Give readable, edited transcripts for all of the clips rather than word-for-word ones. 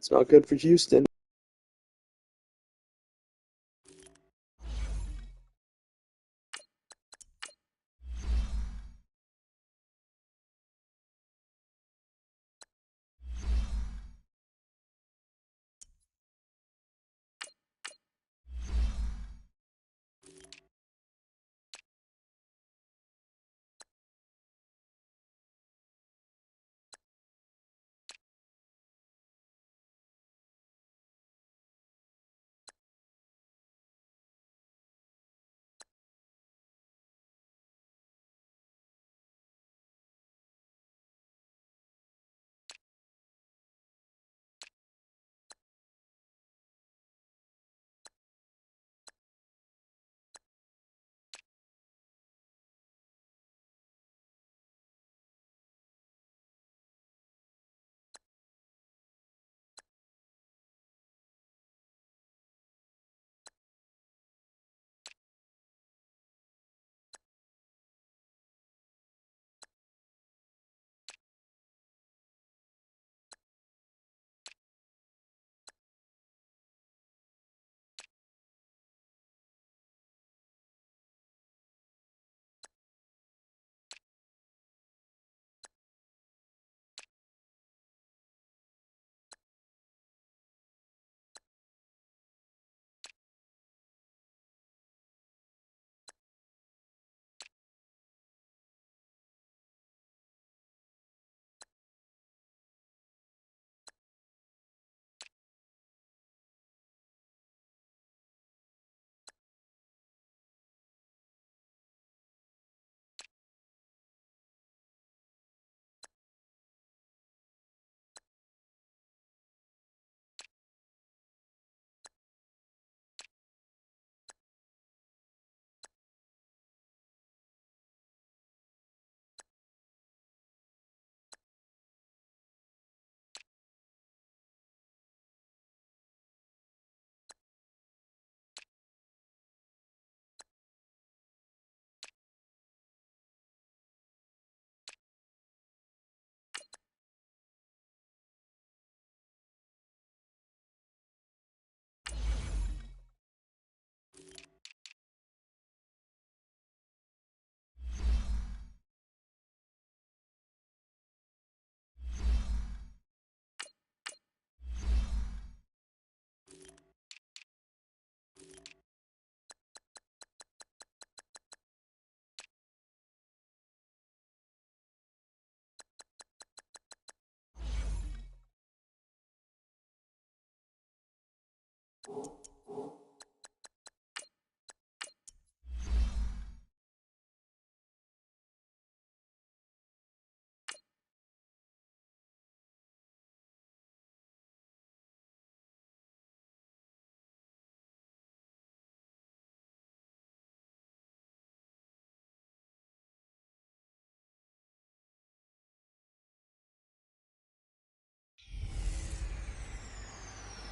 It's not good for Houston.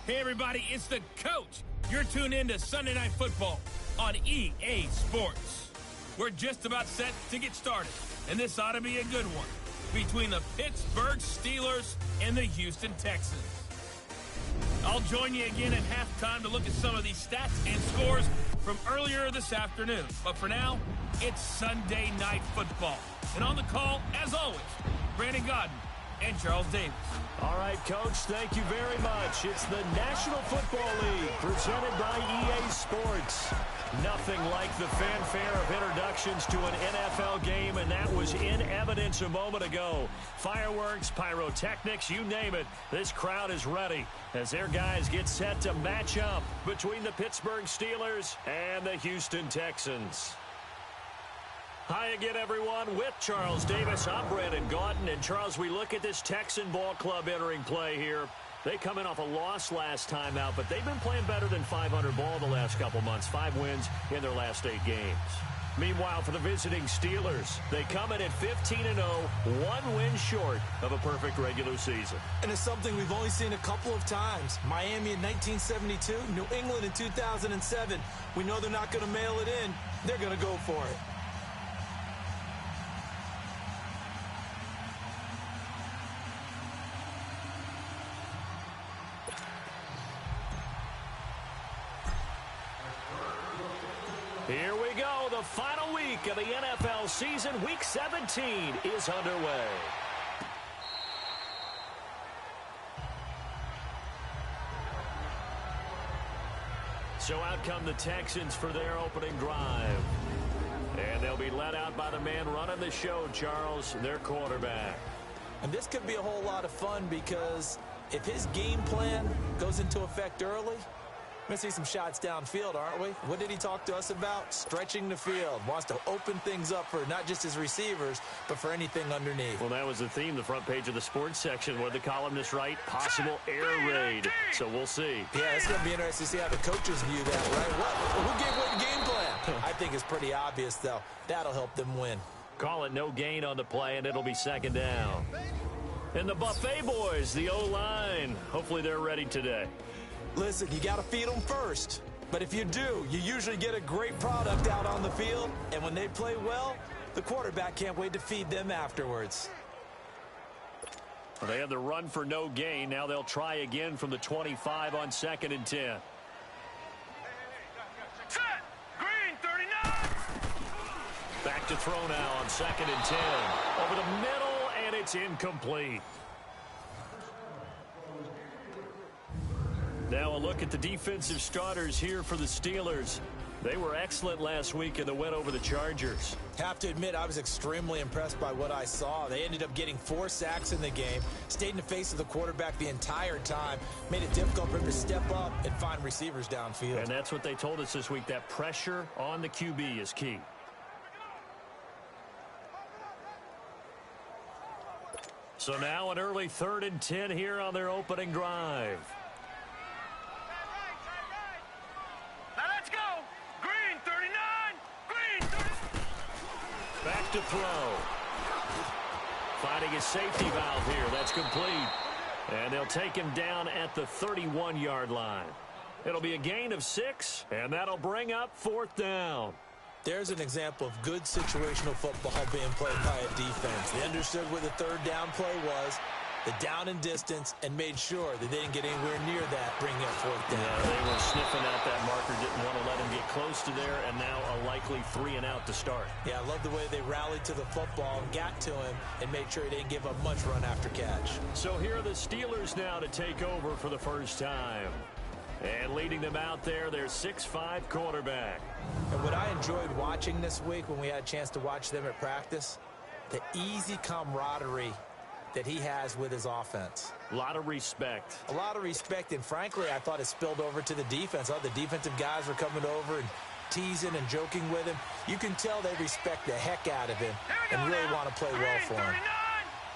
Hey everybody, it's the coach. You're tuned in to Sunday Night Football on EA Sports. We're just about set to get started, and this ought to be a good one between the Pittsburgh Steelers and the Houston Texans. I'll join you again at halftime to look at some of these stats and scores from earlier this afternoon. But for now, it's Sunday Night Football. And on the call, as always, Brandon Godden and Charles Davis. All right, Coach, thank you very much. It's the National Football League presented by EA Sports. Nothing like the fanfare of introductions to an NFL game, and that was in evidence a moment ago. Fireworks, pyrotechnics, you name it. This crowd is ready as their guys get set to match up between the Pittsburgh Steelers and the Houston Texans. Hi again, everyone. With Charles Davis, I'm Brandon Godden. And, Charles, we look at this Texan ball club entering play here. They come in off a loss last time out, but they've been playing better than 500 ball the last couple months. 5 wins in their last 8 games. Meanwhile, for the visiting Steelers, they come in at 15-0, 1 win short of a perfect regular season. And it's something we've only seen a couple of times. Miami in 1972, New England in 2007. We know they're not going to mail it in. They're going to go for it. Here we go. The final week of the NFL season. Week 17 is underway. So out come the Texans for their opening drive. And they'll be led out by the man running the show, Charles, their quarterback. And this could be a whole lot of fun because if his game plan goes into effect early, we're going to see some shots downfield, aren't we? What did he talk to us about? Stretching the field. Wants to open things up for not just his receivers, but for anything underneath. Well, that was the theme, the front page of the sports section, where the columnists write possible air raid. So we'll see. Yeah, it's going to be interesting to see how the coaches view that, right? Who gave away the game plan? I think it's pretty obvious, though. That'll help them win. Call it no gain on the play, and it'll be second down. And the Buffet boys, the O-line, hopefully they're ready today. Listen, you got to feed them first. But if you do, you usually get a great product out on the field. And when they play well, the quarterback can't wait to feed them afterwards. Well, they had the run for no gain. Now they'll try again from the 25 on 2nd and 10. Set! Green, 39! Back to throw now on 2nd and 10. Over the middle, and it's incomplete. Now a look at the defensive starters here for the Steelers. They were excellent last week in the win over the Chargers. Have to admit, I was extremely impressed by what I saw. They ended up getting 4 sacks in the game, stayed in the face of the quarterback the entire time, made it difficult for him to step up and find receivers downfield. And that's what they told us this week, that pressure on the QB is key. So now an early 3rd and 10 here on their opening drive. Back to throw. Finding a safety valve here. That's complete. And they'll take him down at the 31-yard line. It'll be a gain of 6, and that'll bring up 4th down. There's an example of good situational football being played by a defense. They understood where the 3rd down play was, the down and distance, and made sure that they didn't get anywhere near that, bringing up 4th down. Yeah, they were sniffing out that marker, didn't want to let him get close to there, and now a likely 3 and out to start. Yeah, I love the way they rallied to the football and got to him and made sure he didn't give up much run after catch. So here are the Steelers now to take over for the first time. And leading them out there, their 6'5" quarterback. And what I enjoyed watching this week when we had a chance to watch them at practice, the easy camaraderie that he has with his offense. A lot of respect. A lot of respect, and frankly, I thought it spilled over to the defense. The defensive guys were coming over and teasing and joking with him. You can tell they respect the heck out of him and really want to play well for him.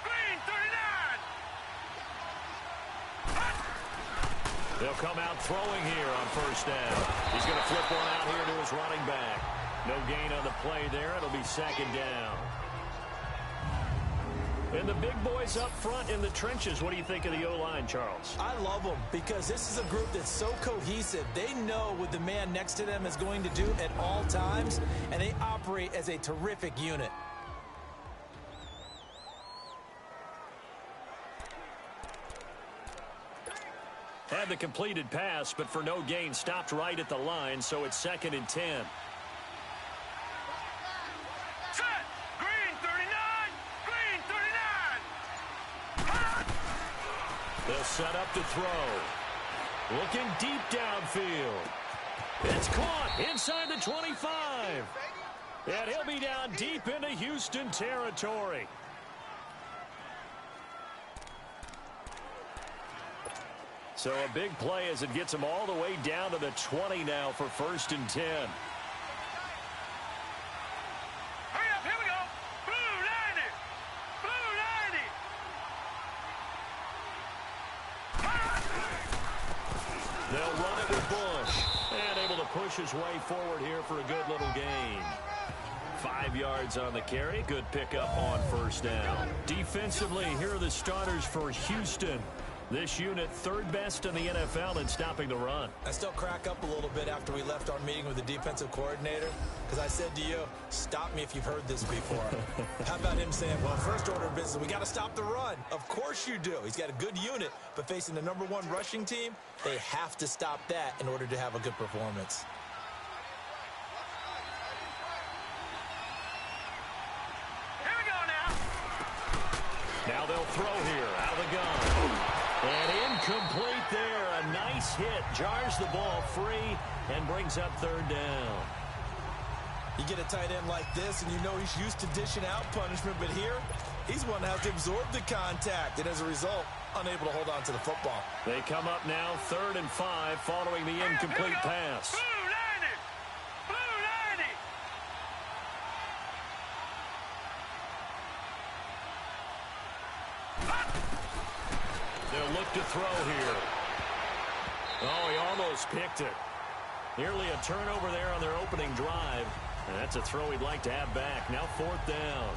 Green, 39! They'll come out throwing here on 1st down. He's going to flip one out here to his running back. No gain on the play there. It'll be 2nd down. And the big boys up front in the trenches. What do you think of the O-line, Charles? I love them because this is a group that's so cohesive. They know what the man next to them is going to do at all times, and they operate as a terrific unit. Had the completed pass, but for no gain, stopped right at the line, so it's 2nd and 10. They'll set up to throw. Looking deep downfield. It's caught inside the 25. And he'll be down deep into Houston territory. So a big play as it gets him all the way down to the 20 now for 1st and 10. Hurry up, here we go. Blue 90. Blue 90. They'll run it with Bush. And able to push his way forward here for a good little gain. 5 yards on the carry. Good pickup on 1st down. Defensively, here are the starters for Houston. This unit, 3rd best in the NFL in stopping the run. I still crack up a little bit after we left our meeting with the defensive coordinator because I said to you, stop me if you've heard this before. How about him saying, well, first order of business, we got to stop the run. Of course you do. He's got a good unit, but facing the #1 rushing team, they have to stop that in order to have a good performance. Now they'll throw here out of the gun. And incomplete there. A nice hit. Jars the ball free and brings up third down. You get a tight end like this, and you know he's used to dishing out punishment, but here, he's one that has to absorb the contact, and as a result, unable to hold on to the football. They come up now 3rd and 5 following the incomplete pass. They'll look to throw here. Oh, he almost picked it. Nearly a turnover there on their opening drive. And that's a throw he'd like to have back. Now 4th down.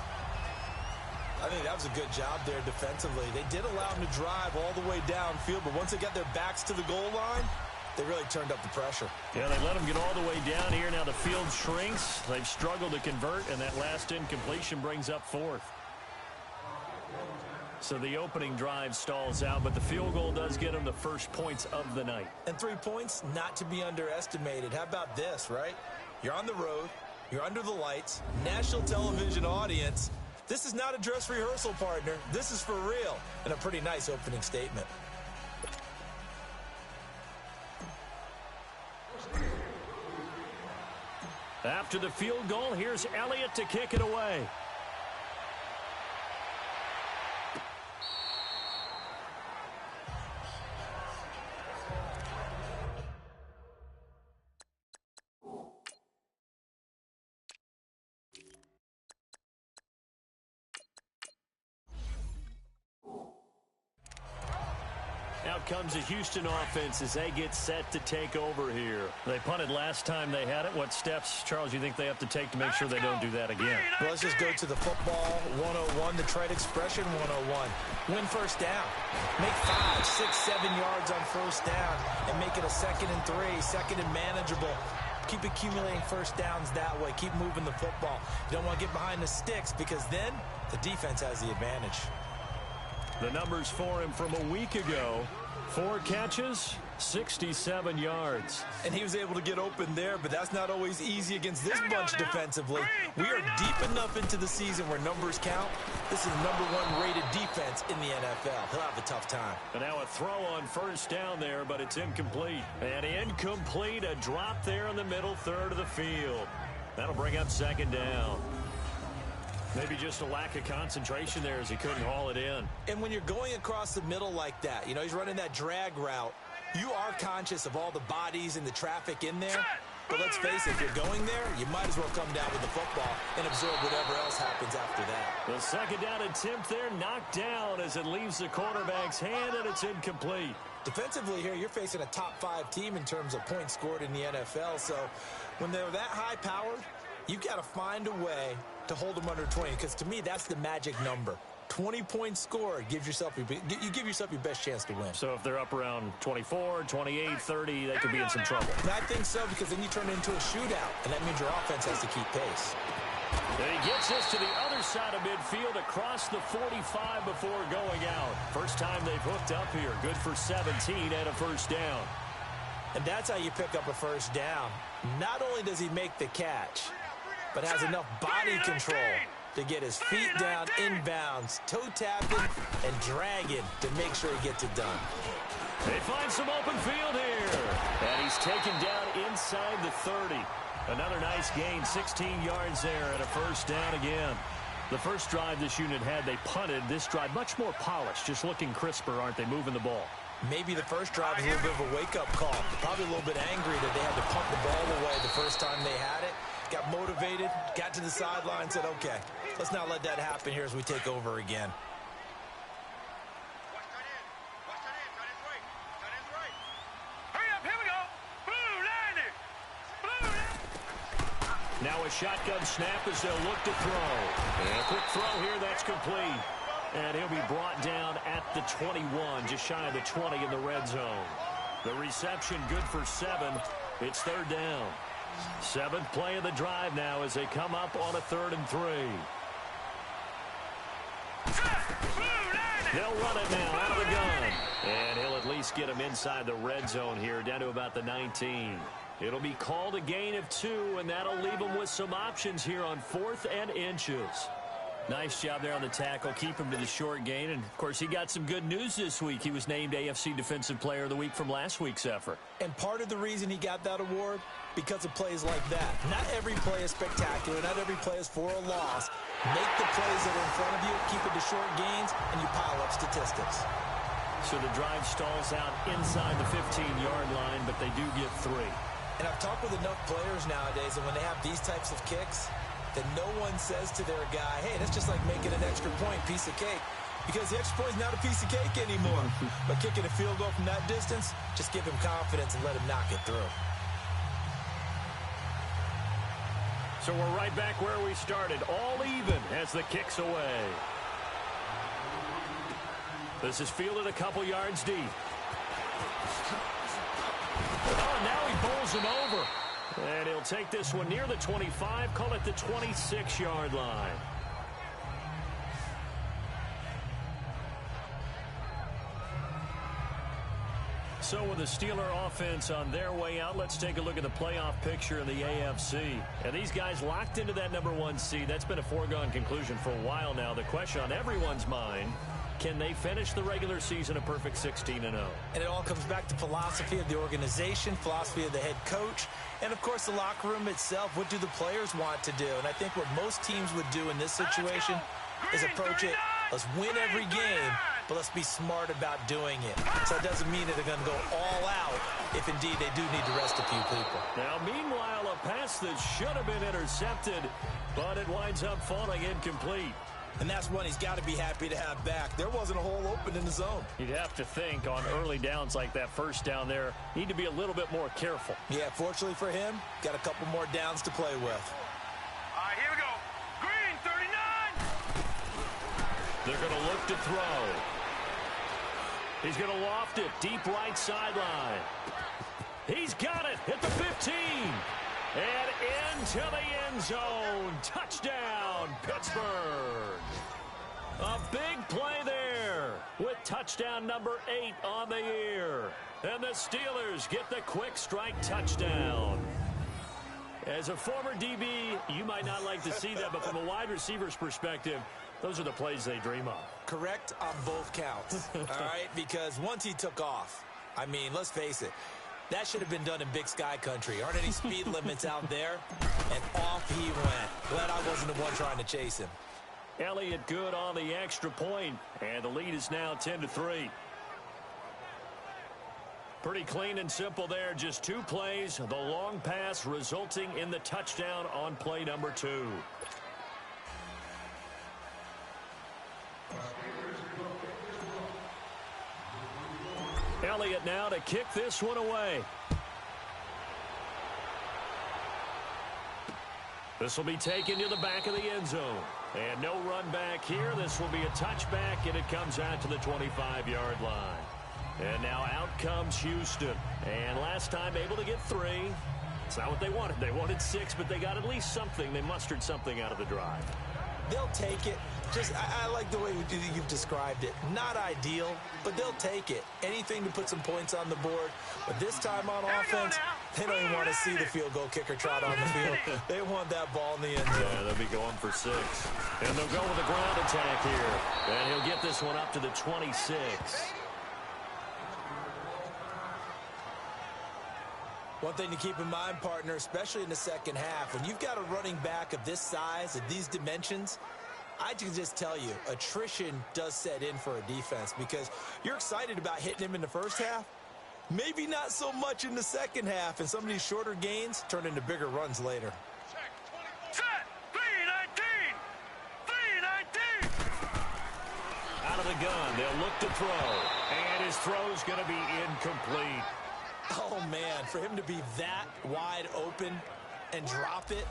I think that was a good job there defensively. They did allow him to drive all the way downfield, but once they got their backs to the goal line, they really turned up the pressure. Yeah, they let him get all the way down here. Now the field shrinks. They've struggled to convert, and that last incompletion brings up 4th. So the opening drive stalls out, but the field goal does get them the first points of the night. And 3 points, not to be underestimated. How about this, right? You're on the road. You're under the lights. National television audience. This is not a dress rehearsal, partner. This is for real. And a pretty nice opening statement. After the field goal, here's Elliott to kick it away. Out comes the Houston offense as they get set to take over here. They punted last time they had it. What steps, Charles, you think they have to take to make sure they don't do that again? Well, let's just go to the football 101, the trade expression 101. Win first down. Make 5, 6, 7 yards on first down and make it a 2nd and 3, 2nd and manageable. Keep accumulating first downs that way. Keep moving the football. You don't want to get behind the sticks because then the defense has the advantage. The numbers for him from a week ago: 4 catches, 67 yards. And he was able to get open there, but that's not always easy against this bunch defensively. We are deep enough into the season where numbers count. This is the #1 rated defense in the NFL. He'll have a tough time. And now a throw on first down there, but it's incomplete. And incomplete, a drop there in the middle third of the field. That'll bring up 2nd down. Maybe just a lack of concentration there as he couldn't haul it in. And when you're going across the middle like that, you know, he's running that drag route, you are conscious of all the bodies and the traffic in there. But let's face it, if you're going there, you might as well come down with the football and absorb whatever else happens after that. The 2nd down attempt there knocked down as it leaves the quarterback's hand, and it's incomplete. Defensively here, you're facing a top 5 team in terms of points scored in the NFL. So when they're that high-powered, you've got to find a way to hold them under 20, because to me, that's the magic number. 20 points scored, you give yourself your best chance to win. So if they're up around 24, 28, 30, they could be in some trouble. And I think so, because then you turn it into a shootout, and that means your offense has to keep pace. And he gets this to the other side of midfield across the 45 before going out. First time they've hooked up here. Good for 17 and a first down. And that's how you pick up a first down. Not only does he make the catch, but has enough body control to get his feet down inbounds, toe tapping and dragging to make sure he gets it done. They find some open field here. And he's taken down inside the 30. Another nice gain, 16 yards there and a first down again. The first drive this unit had, they punted. This drive, much more polished, just looking crisper, aren't they, moving the ball? Maybe the first drive was a little bit of a wake-up call. Probably a little bit angry that they had to punt the ball away the first time they had it. Got motivated, got to the sideline, said, okay, let's not let that happen here as we take over again. Now a shotgun snap as they'll look to throw. And a quick throw here, that's complete. And he'll be brought down at the 21, just shy of the 20 in the red zone. The reception good for 7. It's 3rd down. 7th play of the drive now as they come up on a 3rd and 3. They'll run it now out of the gun. And he'll at least get him inside the red zone here, down to about the 19. It'll be called a gain of 2, and that'll leave them with some options here on 4th and inches. Nice job there on the tackle. Keep him to the short gain. And, of course, he got some good news this week. He was named AFC Defensive Player of the Week from last week's effort. And part of the reason he got that award, because of plays like that. Not every play is spectacular. Not every play is for a loss. Make the plays that are in front of you, keep it to short gains, and you pile up statistics. So the drive stalls out inside the 15-yard line, but they do get 3. And I've talked with enough players nowadays, and when they have these types of kicks, that no one says to their guy, hey, that's just like making an extra point, piece of cake. Because the extra point is not a piece of cake anymore. But kicking a field goal from that distance, just give him confidence and let him knock it through. So we're right back where we started, all even as the kick's away. This is fielded a couple yards deep. Oh, now he bowls him over. And he'll take this one near the 25, call it the 26-yard line. So with the Steeler offense on their way out, let's take a look at the playoff picture in the AFC. And these guys locked into that #1 seed. That's been a foregone conclusion for a while now. The question on everyone's mind, can they finish the regular season a perfect 16-0? And it all comes back to philosophy of the organization, philosophy of the head coach, and, of course, the locker room itself. What do the players want to do? And I think what most teams would do in this situation is approach it, let's win every game, but let's be smart about doing it. So it doesn't mean that they're going to go all out if, indeed, they do need to rest a few people. Now, meanwhile, a pass that should have been intercepted, but it winds up falling incomplete. And that's one he's got to be happy to have back. There wasn't a hole open in the zone. You'd have to think on early downs like that first down there, need to be a little bit more careful. Yeah, fortunately for him, got a couple more downs to play with. All right, here we go. Green, 39. They're going to look to throw. He's going to loft it deep right sideline. He's got it at the 15. And into the end zone. Touchdown, Pittsburgh. A big play there with touchdown number 8 on the year. And the Steelers get the quick strike touchdown. As a former DB, you might not like to see that, but from a wide receiver's perspective, those are the plays they dream of. Correct on both counts, all right? Because once he took off, I mean, let's face it, that should have been done in Big Sky country. Aren't any speed limits out there? And off he went. Glad I wasn't the one trying to chase him. Elliott good on the extra point, and the lead is now 10-3. Pretty clean and simple there. Just 2 plays. The long pass resulting in the touchdown on play number 2. Elliott now to kick this one away. This will be taken to the back of the end zone. And no run back here. This will be a touchback, and it comes out to the 25-yard line. And now out comes Houston. And last time able to get 3. It's not what they wanted. They wanted 6, but they got at least something. They mustered something out of the drive. They'll take it. Just, I like the way you've described it. Not ideal, but they'll take it. Anything to put some points on the board. But this time on offense, they don't even want to see the field goal kicker trot on the field. They want that ball in the end zone. Yeah, they'll be going for 6. And they'll go with a ground attack here. And he'll get this one up to the 26. One thing to keep in mind, partner, especially in the second half, when you've got a running back of this size, of these dimensions, I can just tell you, attrition does set in for a defense because you're excited about hitting him in the first half. Maybe not so much in the second half, and some of these shorter gains turn into bigger runs later. Set, 319. 319. Out of the gun, they'll look to throw. And his throw's going to be incomplete. Oh, man, for him to be that wide open and drop it.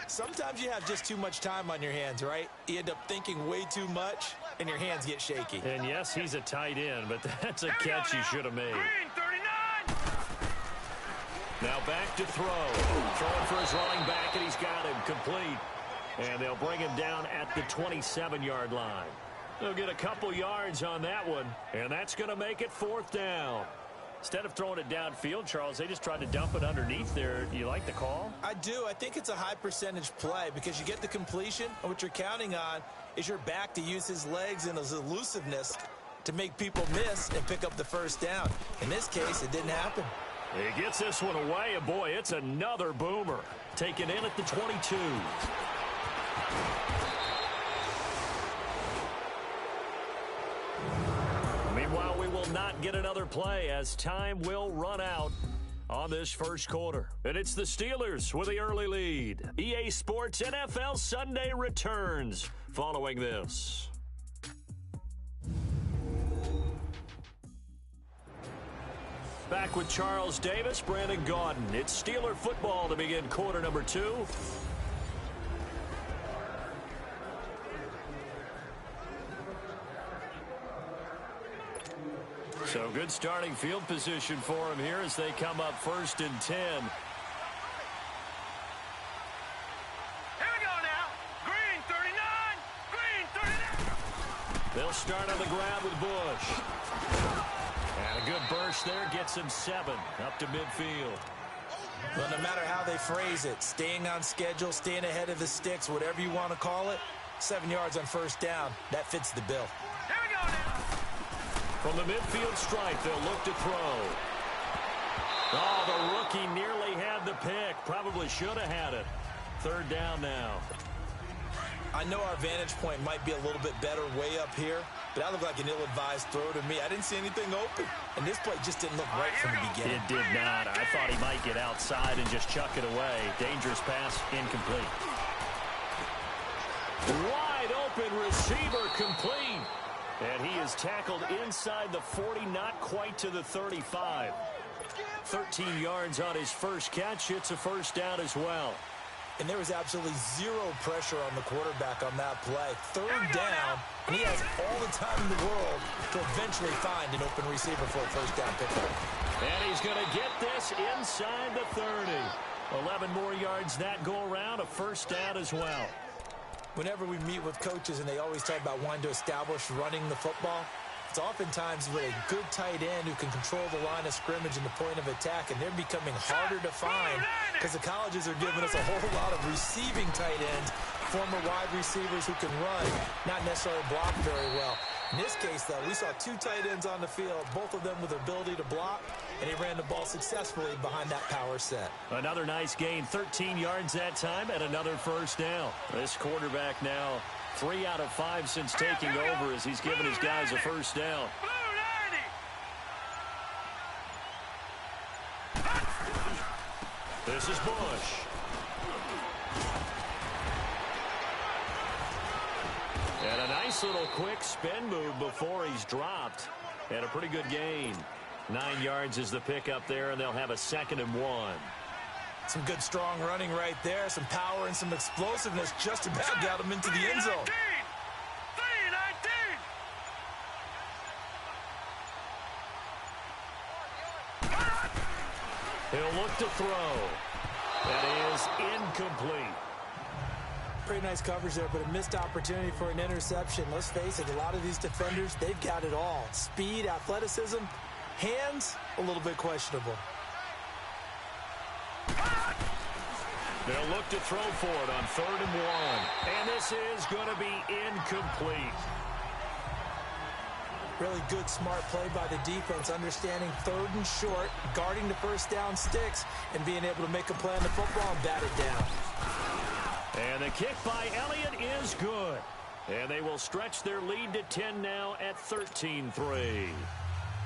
Sometimes you have just too much time on your hands, right? You end up thinking way too much, and your hands get shaky. And, yes, he's a tight end, but that's a catch he should have made. Green, 39. Now back to throw. Throwing for his running back, and he's got him complete. And they'll bring him down at the 27-yard line. They'll get a couple yards on that one, and that's going to make it 4th down. Instead of throwing it downfield, Charles, they just tried to dump it underneath there. Do you like the call? I do. I think it's a high percentage play because you get the completion, and what you're counting on is your back to use his legs and his elusiveness to make people miss and pick up the first down. In this case, it didn't happen. He gets this one away, and boy, it's another boomer. Taken in at the 22. Meanwhile, we will not get another play as time will run out on this first quarter. And it's the Steelers with the early lead. EA Sports NFL Sunday returns following this. Back with Charles Davis, Brandon Gaudin. It's Steeler football to begin quarter number 2. So good starting field position for him here as they come up 1st and 10. Here we go now. Green 39. Green 39. They'll start on the ground with Bush. And a good burst there gets him 7 up to midfield. Well, no matter how they phrase it, staying on schedule, staying ahead of the sticks, whatever you want to call it, 7 yards on first down, that fits the bill. Here we go now. From the midfield stripe, they'll look to throw. Oh, the rookie nearly had the pick. Probably should have had it. 3rd down now. I know our vantage point might be a little bit better way up here, but that looked like an ill-advised throw to me. I didn't see anything open, and this play just didn't look right from the beginning. It did not. I thought he might get outside and just chuck it away. Dangerous pass, incomplete. Wide open receiver, complete. And he is tackled inside the 40, not quite to the 35. 13 yards on his first catch. It's a first down as well. And there was absolutely zero pressure on the quarterback on that play. 3rd down, and he has all the time in the world to eventually find an open receiver for a first down pickup. And he's going to get this inside the 30. 11 more yards that go around, a first down as well. Whenever we meet with coaches and they always talk about wanting to establish running the football, it's oftentimes with a good tight end who can control the line of scrimmage and the point of attack, and they're becoming harder to find because the colleges are giving us a whole lot of receiving tight ends, former wide receivers who can run, not necessarily block very well. In this case, though, we saw 2 tight ends on the field, both of them with the ability to block, and he ran the ball successfully behind that power set. Another nice gain, 13 yards that time, and another first down. This quarterback now 3 out of 5 since taking over as he's given his guys a first down. This is Bush. And a nice little quick spin move before he's dropped. And a pretty good gain. 9 yards is the pickup there, and they'll have a 2nd and 1. Some good, strong running right there. Some power and some explosiveness just about got him into the end zone. 3-19. He'll look to throw. That is incomplete. Pretty nice coverage there, but a missed opportunity for an interception. Let's face it, a lot of these defenders, they've got it all. Speed, athleticism, hands, a little bit questionable. They'll look to throw for it on 3rd and 1. And this is going to be incomplete. Really good, smart play by the defense, understanding 3rd and short, guarding the first down sticks, and being able to make a play on the football and bat it down. And the kick by Elliott is good. And they will stretch their lead to 10 now at 13-3.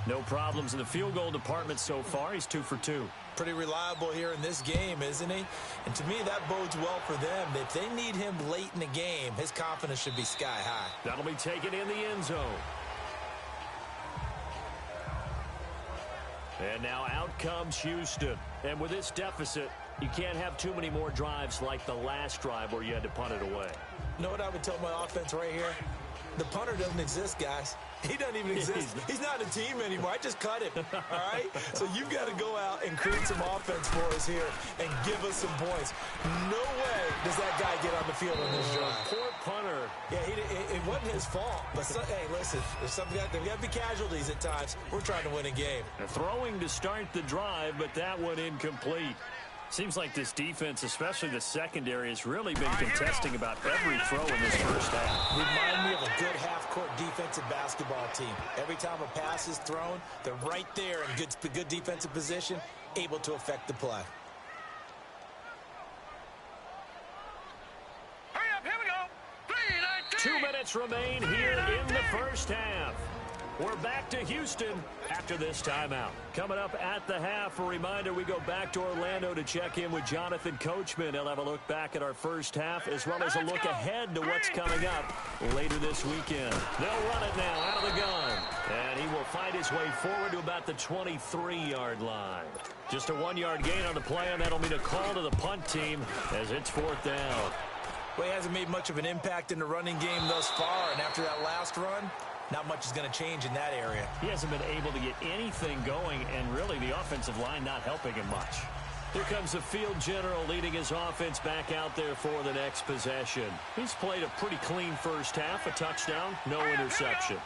No problems in the field goal department so far. He's 2 for 2. Pretty reliable here in this game, isn't he? And to me, that bodes well for them. If they need him late in the game, his confidence should be sky high. That'll be taken in the end zone. And now out comes Houston. And with this deficit, you can't have too many more drives like the last drive where you had to punt it away. You know what I would tell my offense right here? The punter doesn't exist, guys. He doesn't even exist. He's not a team anymore. I just cut him, all right? So you've got to go out and create some offense for us here and give us some points. No way does that guy get on the field on this drive. Poor punter. Yeah, it wasn't his fault. But, hey, listen, there's got to be casualties at times. We're trying to win a game. Throwing to start the drive, but that one incomplete. Seems like this defense, especially the secondary, has really been contesting about every throw in this first half. Remind me of a good half-court defensive basketball team. Every time a pass is thrown, they're right there in good defensive position, able to affect the play. Hurry up, here we go. 2 minutes remain here in the first half. We're back to Houston after this timeout. Coming up at the half, a reminder, we go back to Orlando to check in with Jonathan Coachman. He'll have a look back at our first half as well as a look ahead to what's coming up later this weekend. They'll run it now out of the gun. And he will find his way forward to about the 23-yard line. Just a 1-yard gain on the play, and that'll mean a call to the punt team as it's 4th down. Well, he hasn't made much of an impact in the running game thus far, and after that last run, not much is going to change in that area. He hasn't been able to get anything going, and really the offensive line not helping him much. Here comes the field general leading his offense back out there for the next possession. He's played a pretty clean first half, a touchdown, no interceptions.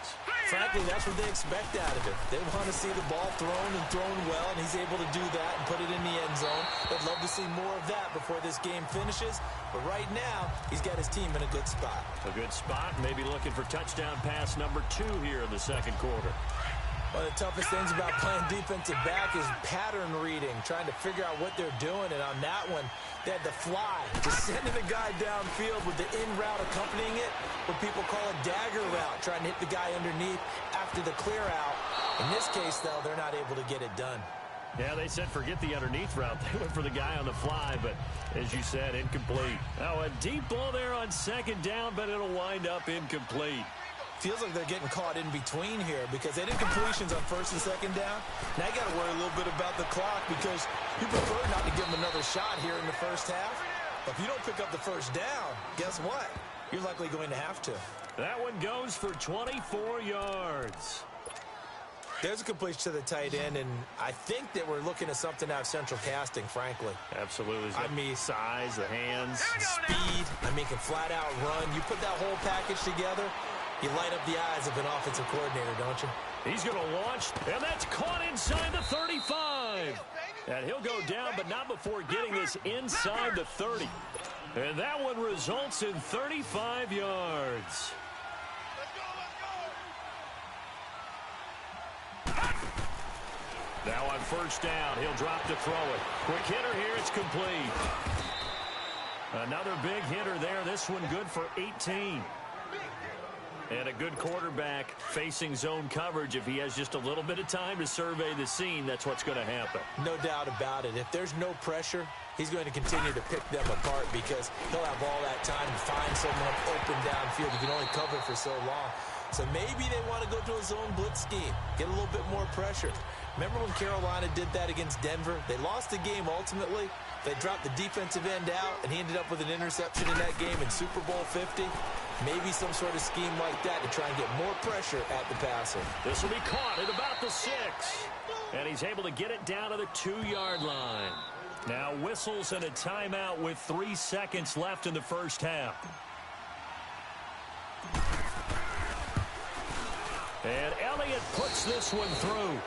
Frankly, that's what they expect out of him. They want to see the ball thrown and thrown well, and he's able to do that and put it in the end zone. They'd love to see more of that before this game finishes. But right now, he's got his team in a good spot. A good spot, maybe looking for touchdown pass number 2 here in the second quarter. One of the toughest things about playing defensive back is pattern reading, trying to figure out what they're doing. And on that one, they had the fly, just sending the guy downfield with the in route accompanying it, what people call a dagger route, trying to hit the guy underneath after the clear out. In this case, though, they're not able to get it done. Yeah, they said forget the underneath route. They went for the guy on the fly, but as you said, incomplete. Now a deep ball there on second down, but it'll wind up incomplete. Feels like they're getting caught in between here because they did completions on first and second down. Now you got to worry a little bit about the clock because you prefer not to give them another shot here in the first half. But if you don't pick up the first down, guess what? You're likely going to have to. That one goes for 24 yards. There's a completion to the tight end, and I think that we're looking at something out of central casting, frankly. Absolutely. I mean, size, the hands, speed. I mean, can flat out run. You put that whole package together, you light up the eyes of an offensive coordinator, don't you? He's going to launch, and that's caught inside the 35. And he'll go down, but not before getting this inside the 30. And that one results in 35 yards. Now on first down, he'll drop to throw it. Quick hitter here, it's complete. Another big hitter there. This one good for 18. And a good quarterback facing zone coverage. If he has just a little bit of time to survey the scene, that's what's going to happen. No doubt about it. If there's no pressure, he's going to continue to pick them apart because he'll have all that time to find someone open downfield. You can only cover for so long. So maybe they want to go to a zone blitz scheme, get a little bit more pressure. Remember when Carolina did that against Denver? They lost the game ultimately. They dropped the defensive end out, and he ended up with an interception in that game in Super Bowl 50. Maybe some sort of scheme like that to try and get more pressure at the passer. This will be caught at about the 6. And he's able to get it down to the 2-yard line. Now whistles and a timeout with 3 seconds left in the first half. And Elliott puts this one through.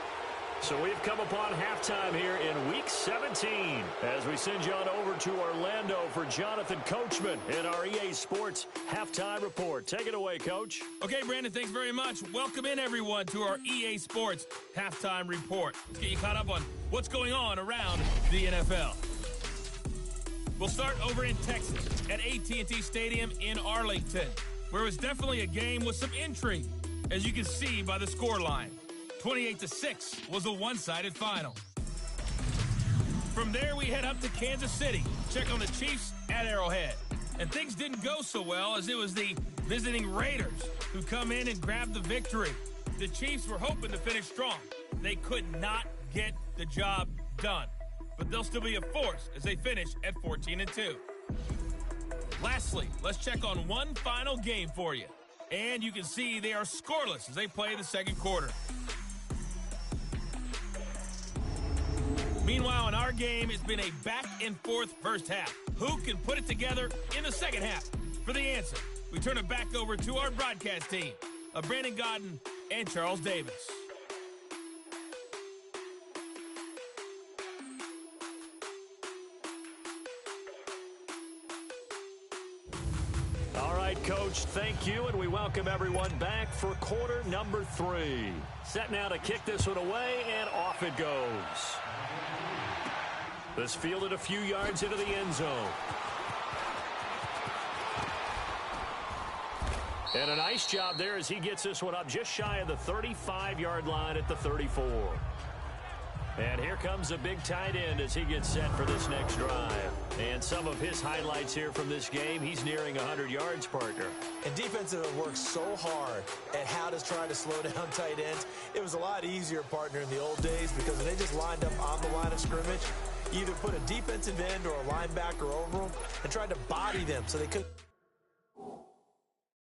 So we've come upon halftime here in Week 17 as we send you on over to Orlando for Jonathan Coachman in our EA Sports Halftime Report. Take it away, Coach. Okay, Brandon, thanks very much. Welcome in, everyone, to our EA Sports Halftime Report. Let's get you caught up on what's going on around the NFL. We'll start over in Texas at AT&T Stadium in Arlington, where it was definitely a game with some intrigue, as you can see by the scoreline. 28-6 was a one-sided final. From there, we head up to Kansas City, check on the Chiefs at Arrowhead. And things didn't go so well as it was the visiting Raiders who come in and grab the victory. The Chiefs were hoping to finish strong. They could not get the job done. But they'll still be a force as they finish at 14-2. Lastly, let's check on one final game for you. And you can see they are scoreless as they play the second quarter. Meanwhile, in our game, it's been a back-and-forth first half. Who can put it together in the second half? For the answer, we turn it back over to our broadcast team of Brandon Godden and Charles Davis. All right, Coach, thank you, and we welcome everyone back for quarter number 3. Set now to kick this one away, and off it goes. This fielded a few yards into the end zone. And a nice job there as he gets this one up just shy of the 35-yard line at the 34. And here comes a big tight end as he gets set for this next drive. And some of his highlights here from this game, he's nearing 100 yards, partner. And defensive have worked so hard at how to try to slow down tight ends. It was a lot easier, partner, in the old days because when they just lined up on the line of scrimmage, either put a defensive end or a linebacker over them and tried to body them so they couldn't